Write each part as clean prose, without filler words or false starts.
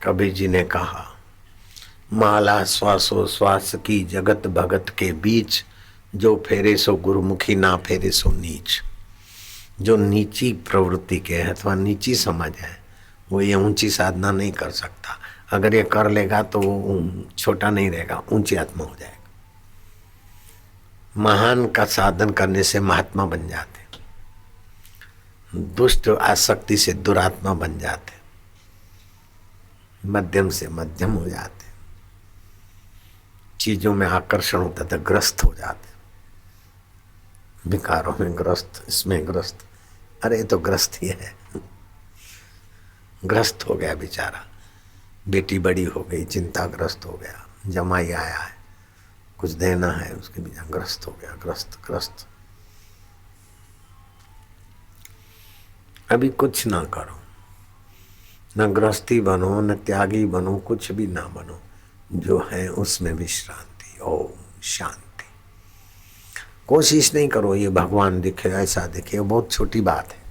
कबीर जी ने कहा, माला श्वासो श्वास की जगत भगत के बीच, जो फेरे सो गुरुमुखी ना फेरे सो नीच। जो नीची प्रवृत्ति के है अथवा नीची समझ है वो ये ऊंची साधना नहीं कर सकता। अगर ये कर लेगा तो वो छोटा नहीं रहेगा, ऊंची आत्मा हो जाएगा। महान का साधन करने से महात्मा बन जाते, दुष्ट आसक्ति से दुरात्मा बन जाते, मध्यम से मध्यम हो जाते, चीजों में आकर्षण होता था ग्रस्त हो जाते, विकारों में ग्रस्त, इसमें ग्रस्त। अरे ये तो ग्रस्त ही है, ग्रस्त हो गया बेचारा। बेटी बड़ी हो गई, चिंताग्रस्त हो गया, जमाई आया है, कुछ देना है, उसके बिना ग्रस्त हो गया, ग्रस्त ग्रस्त। अभी कुछ ना करो, न गृहस्थी बनो, न त्यागी बनो, कुछ भी ना बनो, जो है उसमें विश्रांति। ओम शांति। कोशिश नहीं करो ये भगवान दिखे, ऐसा दिखे, बहुत छोटी बात है।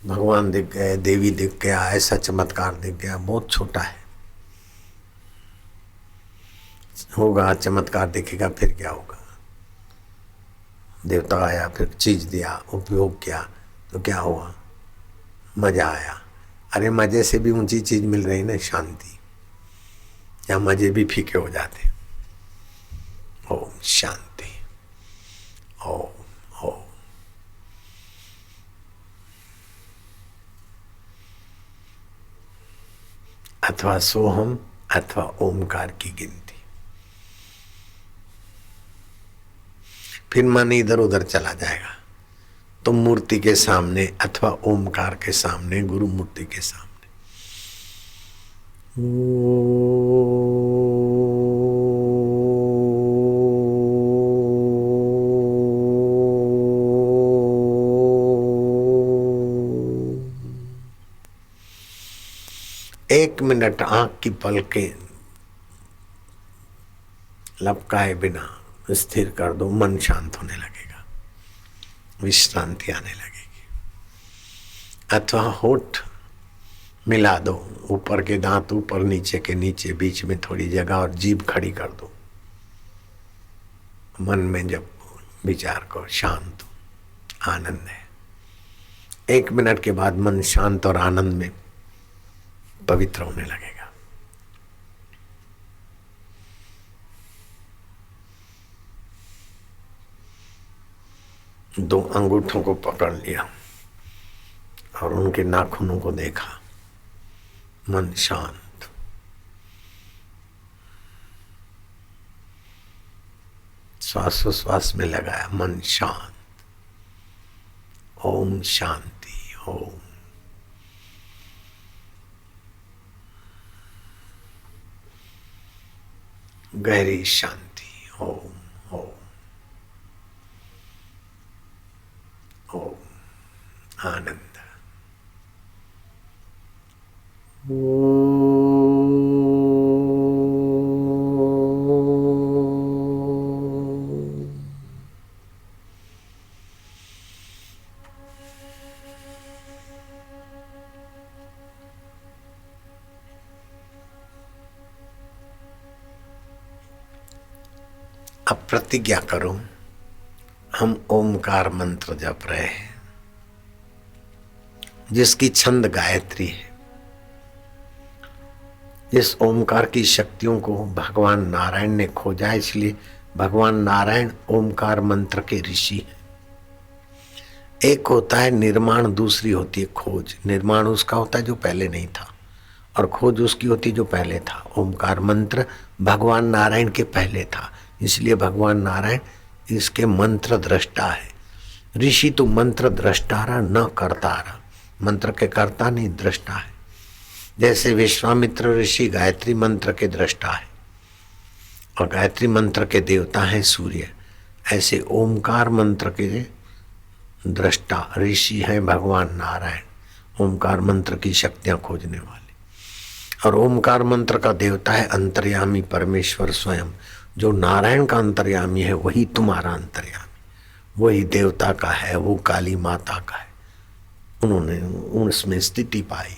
भगवान दिख गए, देवी दिख गया, ऐसा चमत्कार दिख गया, बहुत छोटा है। होगा चमत्कार दिखेगा, फिर क्या होगा? देवता आया, फिर चीज दिया, उपयोग किया, तो क्या हुआ? मजा आया। अरे मजे से भी ऊंची चीज मिल रही ना, शांति। या मजे भी फीके हो जाते। ओम शांति। ओम ओम। अथवा सोहम अथवा ओमकार की गिनती। फिर मन इधर उधर चला जाएगा तो मूर्ति के सामने अथवा ओमकार के सामने, गुरु मूर्ति के सामने एक मिनट आंख की पलकें लपकाए बिना स्थिर कर दो, मन शांत होने लगेगा, विश्रांति आने लगेगी। अथवा होठ मिला दो, ऊपर के दांत ऊपर, नीचे के नीचे, बीच में थोड़ी जगह, और जीभ खड़ी कर दो। मन में जब विचार करो, शांत आनंद है। 1 मिनट के बाद मन शांत और आनंद में पवित्र होने लगेगा। दो अंगूठों को पकड़ लिया और उनके नाखूनों को देखा, मन शांत। श्वासोश्वास में लगाया, मन शांत। ओम शांति। ओम गहरी शांति। ओम ओम ओम आनंद। अब प्रतिज्ञा करो, हम ओमकार मंत्र जप रहे हैं, जिसकी छंद गायत्री है। इस ओमकार की शक्तियों को भगवान नारायण ने खोजा, इसलिए भगवान नारायण ओमकार मंत्र के ऋषि हैं। एक होता है निर्माण, दूसरी होती है खोज। निर्माण उसका होता है जो पहले नहीं था, और खोज उसकी होती है जो पहले था। ओमकार मंत्र भगवान नारायण के पहले था, इसलिए भगवान नारायण इसके मंत्र दृष्टा है। ऋषि तो मंत्र दृष्टारा न करतारा, मंत्र के कर्ता नहीं, दृष्टा है। जैसे विश्वामित्र ऋषि गायत्री मंत्र के दृष्टा है और गायत्री मंत्र के देवता हैं सूर्य, ऐसे ओमकार मंत्र के दृष्टा ऋषि हैं भगवान नारायण, ओमकार मंत्र की शक्तियां खोजने वाले। और ओमकार मंत्र का देवता है अंतर्यामी परमेश्वर स्वयं। जो नारायण का अंतर्यामी है वही तुम्हारा अंतर्यामी, वही देवता का है, वो काली माता का है। उन्होंने उसमें स्थिति पाई।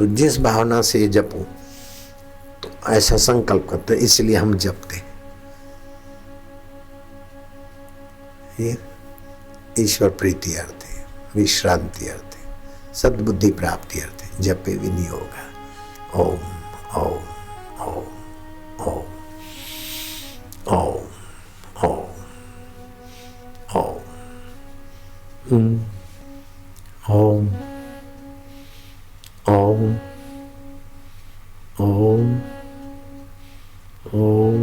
तो जिस भावना से जपूं तो ऐसा संकल्प करते, इसलिए हम जपते। ये ईश्वर प्रीति अर्थ है, विश्रांति अर्थ है, सद्बुद्धि प्राप्ति अर्थ है, जपे विनियोग। ओम ओम ओम ओम ओम ओम ओम ओम ओम ओम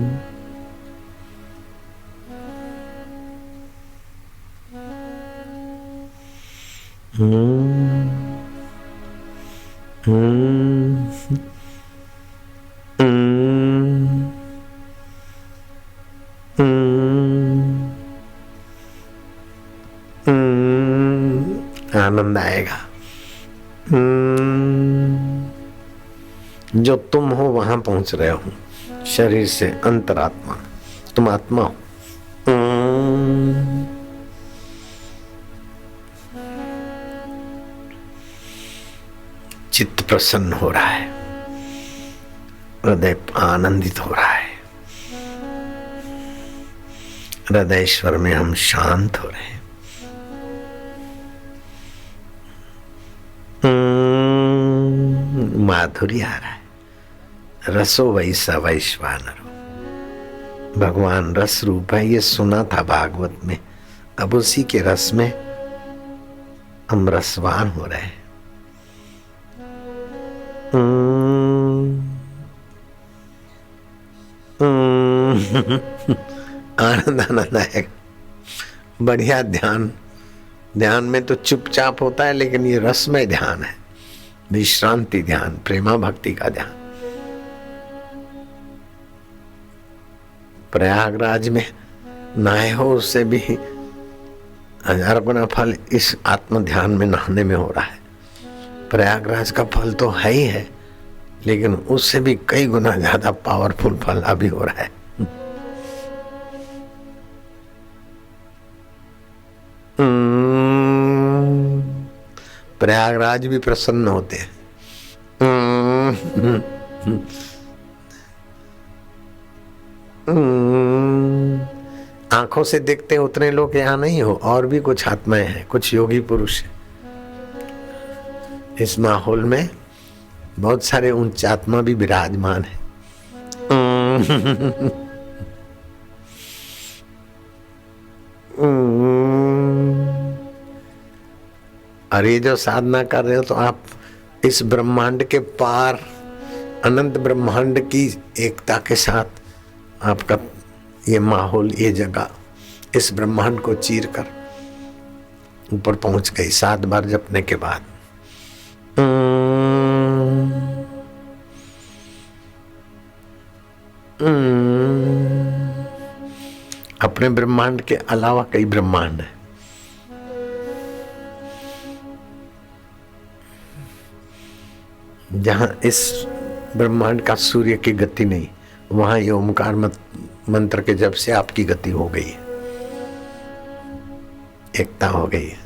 आनंद आएगा। जो तुम हो वहां पहुंच रहे हो, शरीर से अंतरात्मा, तुम आत्मा हो। चित्त प्रसन्न हो रहा है, हृदय आनंदित हो रहा है, हृदयेश्वर में हम शांत हो रहे हैं। माधुर्य आ रहा है। रसो वैसा वैश्वानरो, भगवान रस रूप है, ये सुना था भागवत में। अब उसी के रस में हम रसवान हो रहे हैं। आनंद आनंद आएगा। बढ़िया ध्यान, ध्यान में तो चुपचाप होता है, लेकिन ये रसमय ध्यान है, विश्रांति ध्यान, प्रेमा भक्ति का ध्यान। प्रयागराज में नहाए हो, उससे भी 1000 गुना फल इस आत्म ध्यान में नहाने में हो रहा है। प्रयागराज का फल तो है ही है, लेकिन उससे भी कई गुना ज्यादा पावरफुल फल अभी हो रहा है। प्रयागराज भी प्रसन्न होते हैं। आंखों से देखते उतने लोग यहाँ नहीं हो, और भी कुछ आत्माएं हैं, कुछ योगी पुरुष हैं। इस माहौल में बहुत सारे उच्च आत्मा भी विराजमान है। और ये जो साधना कर रहे हो, तो आप इस ब्रह्मांड के पार, अनंत ब्रह्मांड की एकता के साथ आपका ये माहौल, ये जगह इस ब्रह्मांड को चीर कर ऊपर पहुंच गई 7 बार जपने के बाद। अपने ब्रह्मांड के अलावा कई ब्रह्मांड है। जहां इस ब्रह्मांड का सूर्य की गति नहीं, वहां ये ओमकार मंत्र के जब से आपकी गति हो गई है, एकता हो गई है।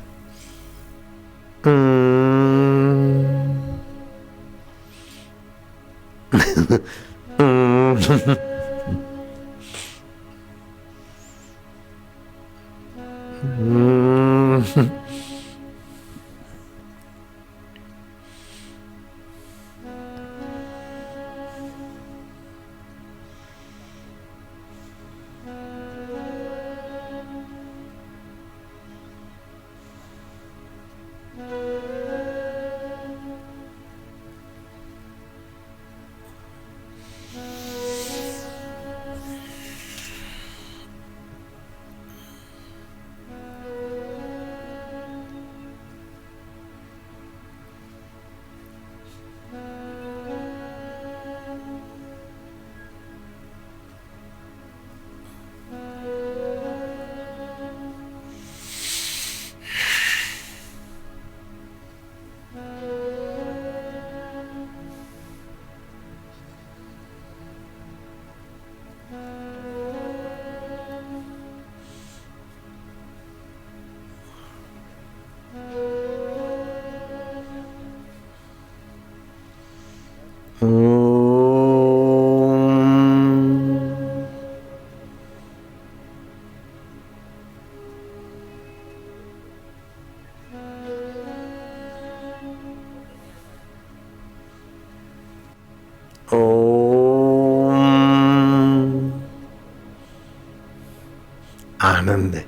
आनंद है,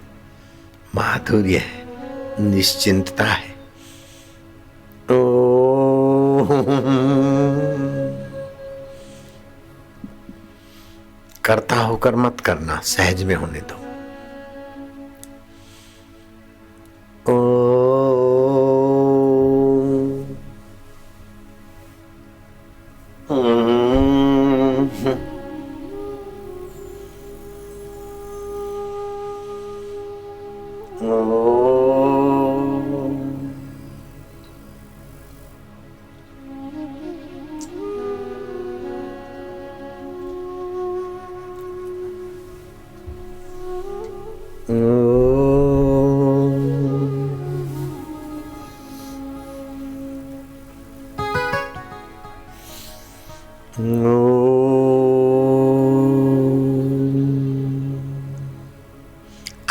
माधुर्य है, निश्चिंतता है। करता होकर मत करना, सहज में होने दो।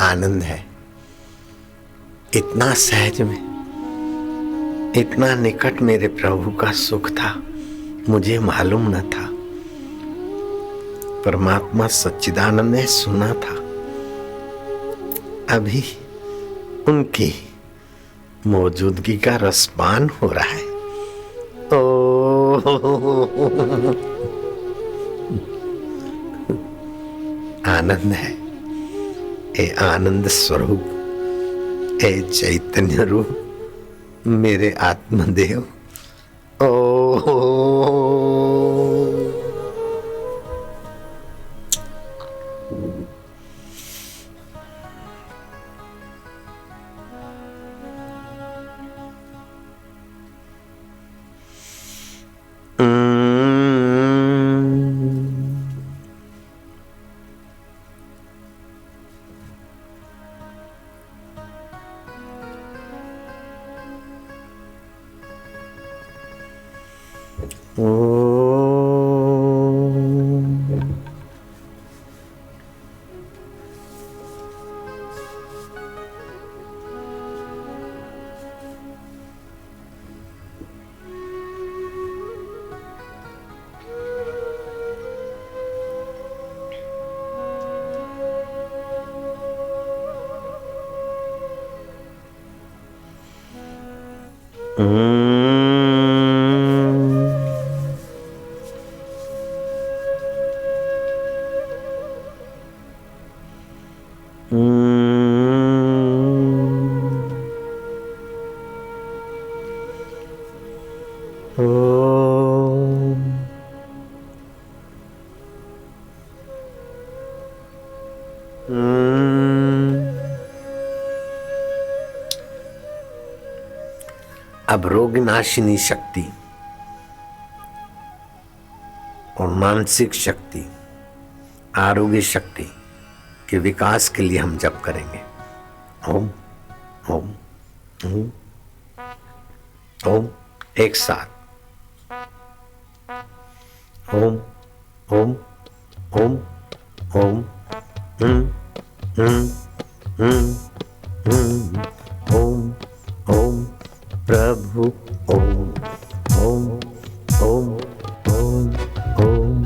आनंद है, इतना सहज में, इतना निकट मेरे प्रभु का सुख था, मुझे मालूम न था। परमात्मा सच्चिदानंद ने सुना था, अभी उनकी मौजूदगी का रसपान हो रहा है। आनंद है, ए आनंद स्वरूप, ए चैतन्य रूप, मेरे आत्मदेव। ओ अब रोग नाशिनी शक्ति और मानसिक शक्ति, आरोग्य शक्ति के विकास के लिए हम जप करेंगे। ओम ओम ओम ओम, एक साथ। ओम ओम ओम ओम ओम ओम प्रभु ओम ओम ओम ओम ओम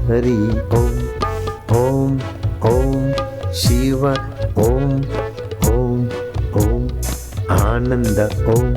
हरि ओम ओम ओम शिव ओम ओम ओम आनंद ओम।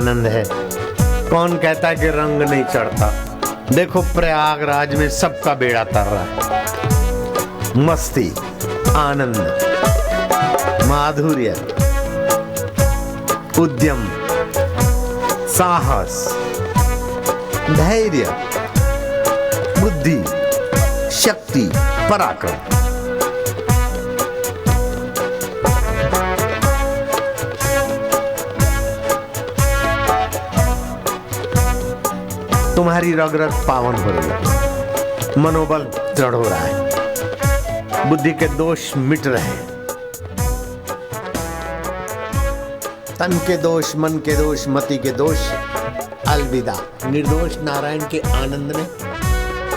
आनंद है। कौन कहता है कि रंग नहीं चढ़ता? देखो प्रयागराज में सबका बेड़ा तर रहा है। मस्ती, आनंद, माधुर्य, उद्यम, साहस, धैर्य, बुद्धि, शक्ति, पराक्रम। तुम्हारी रग रग पावन हो रही है, मनोबल दृढ़ हो रहा है, बुद्धि के दोष मिट रहे हैं, तन के दोष, मन के दोष, मति के दोष अलविदा। निर्दोष नारायण के आनंद में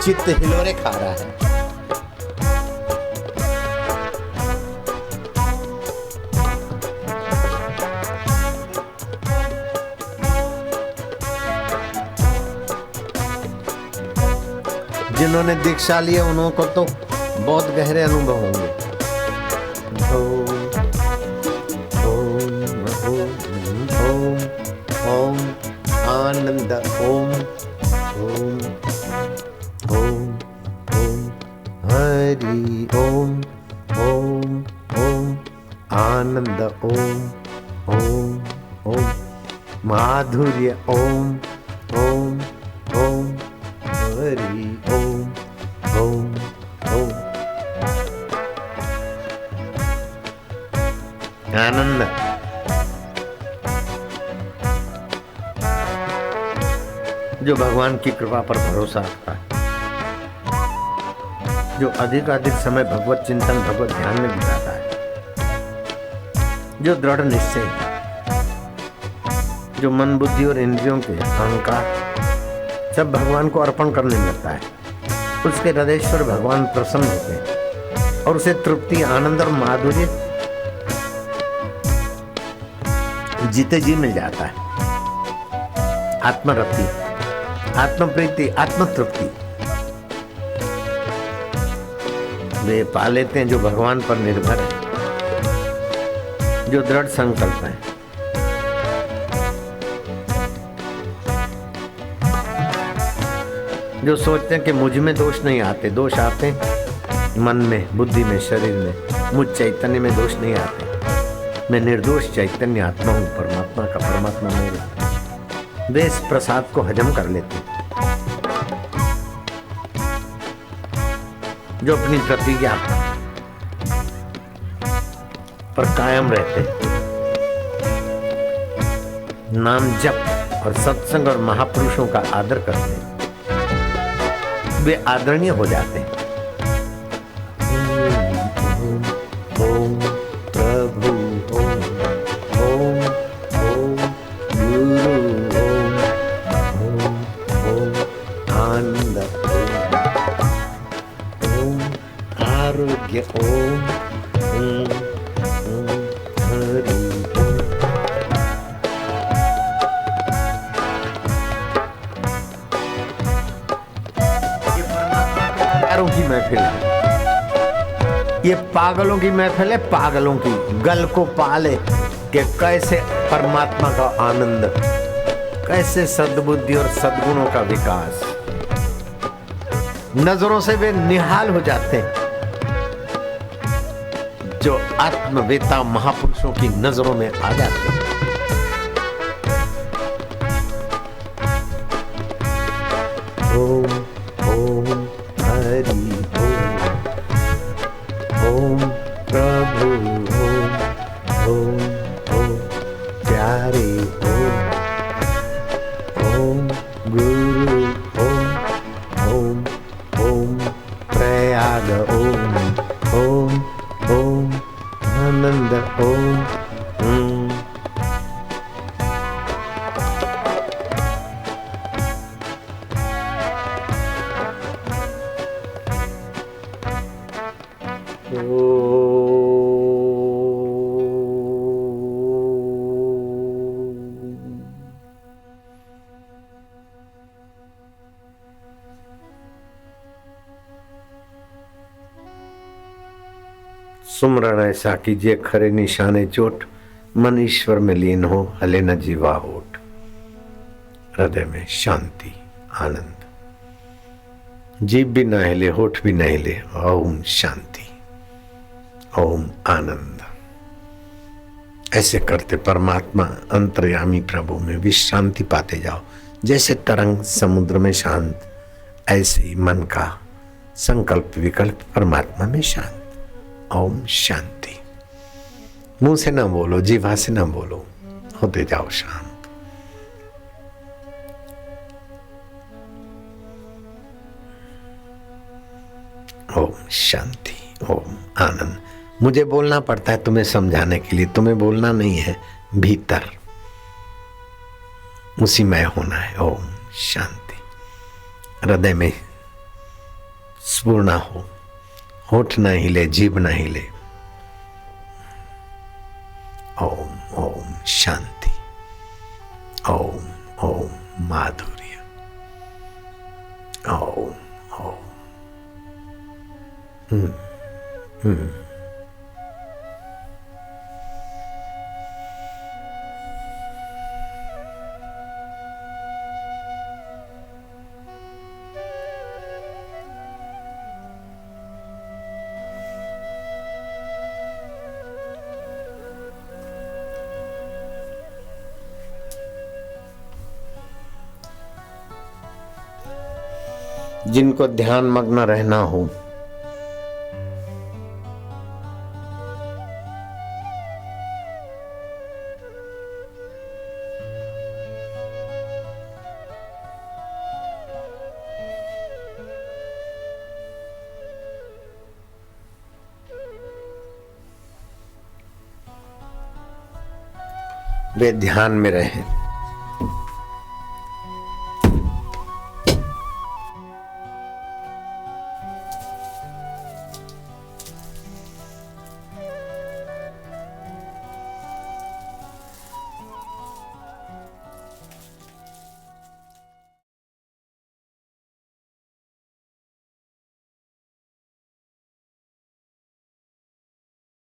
चित्त हिलोरे खा रहा है। जिन्होंने दीक्षा ली है उन्हों को तो बहुत गहरे अनुभव होंगे। ओम ओम ओम ओम आनंद ओम ओम ओम ओम हरि ओम ओम ओम आनंद ओम ओम ओम माधुर्य ओम ओम ओम हरि ओम ओम ओम आनंद। जो भगवान की कृपा पर भरोसा रखता है, जो अधिकाधिक समय भगवत चिंतन, भगवत ध्यान में बिताता है, जो दृढ़ निश्चय, जो मन, बुद्धि और इंद्रियों के अहंकार सब भगवान को अर्पण करने लगता है, उसके हृदयेश्वर भगवान प्रसन्न होते हैं और उसे तृप्ति, आनंद और माधुर्य जीते जी मिल जाता है। आत्मरति, आत्मप्रीति, आत्मतृप्ति वे पा लेते हैं जो भगवान पर निर्भर है, जो दृढ़ संकल्प है। जो सोचते हैं कि मुझ में दोष नहीं आते, दोष आते मन में, बुद्धि में, शरीर में। मुझ चैतन्य में दोष नहीं आते, मैं निर्दोष चैतन्य आत्मा हूँ, परमात्मा का परमात्मा मेरा। वे इस प्रसाद को हजम कर लेते, जो अपनी प्रतिज्ञा पर कायम रहते, नाम जप और सत्संग और महापुरुषों का आदर करते, वे आदरणीय हो जाते हैं। ओम प्रभु ओम ओम ओम गुरु ओम ओम ओम आनंद ओम आरोग्य ओम हरि की महफिल है, ये पागलों की महफिल है। पागलों की गल को पाले कि कैसे परमात्मा का आनंद, कैसे सद्बुद्धि और सद्गुणों का विकास। नजरों से वे निहाल हो जाते हैं, जो आत्मवेता महापुरुषों की नजरों में आ जाते हैं। ओम ओम हरि ओम प्रभु ओम ओम ओम प्यारे ओम गुरु ओम ओम प्रयाग ओम ओम आनंद ओम सुमरण ऐसा कीजिए खरे निशाने चोट, मन ईश्वर में लीन हो, हले न जीवा होठ। हृदय में शांति, आनंद। जीभ भी न हिले, होठ भी न हिले, ओम शांति, ओम आनंद। ऐसे करते परमात्मा अंतर्यामी प्रभु में विश्रांति पाते जाओ। जैसे तरंग समुद्र में शांत, ऐसे ही मन का संकल्प विकल्प परमात्मा में शांत। ओम शांति। मुंह से न बोलो, जीवा से न बोलो, होते जाओ शांत। ओम शांति, ओम आनंद। मुझे बोलना पड़ता है तुम्हें समझाने के लिए, तुम्हें बोलना नहीं है, भीतर उसी में होना है। ओम शांति। हृदय में स्फुरण हो, होठ न हिले, जीभ न हिले। ओम ओम शांति, ओम ओम माधुर्य, ओम ओम। जिनको ध्यान मग्न रहना हो, वे ध्यान में रहें।